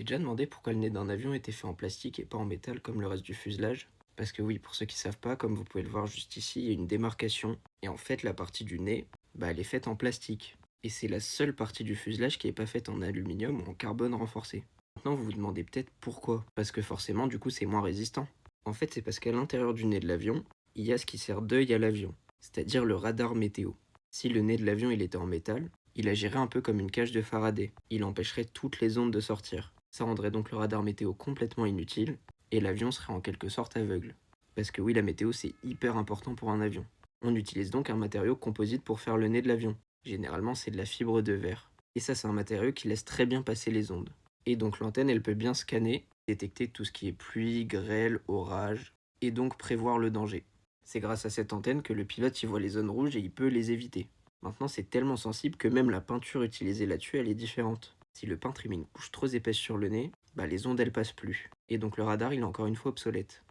t'es déjà demandé pourquoi le nez d'un avion était fait en plastique et pas en métal comme le reste du fuselage? Parce que oui, pour ceux qui savent pas, comme vous pouvez le voir juste ici, il y a une démarcation. Et en fait, la partie du nez, elle est faite en plastique. Et c'est la seule partie du fuselage qui n'est pas faite en aluminium ou en carbone renforcé. Maintenant, vous vous demandez peut-être pourquoi. Parce que forcément, du coup, c'est moins résistant. En fait, c'est parce qu'à l'intérieur du nez de l'avion, il y a ce qui sert d'œil à l'avion, c'est-à-dire le radar météo. Si le nez de l'avion il était en métal, il agirait un peu comme une cage de Faraday. Il empêcherait toutes les ondes de sortir. Ça rendrait donc le radar météo complètement inutile, et l'avion serait en quelque sorte aveugle. Parce que oui, la météo c'est hyper important pour un avion. On utilise donc un matériau composite pour faire le nez de l'avion. Généralement c'est de la fibre de verre. Et ça c'est un matériau qui laisse très bien passer les ondes. Et donc l'antenne elle peut bien scanner, détecter tout ce qui est pluie, grêle, orage, et donc prévoir le danger. C'est grâce à cette antenne que le pilote y voit les zones rouges et il peut les éviter. Maintenant, c'est tellement sensible que même la peinture utilisée là-dessus, elle est différente. Si le peintre y met une couche trop épaisse sur le nez, les ondes elles passent plus. Et donc le radar, il est encore une fois obsolète.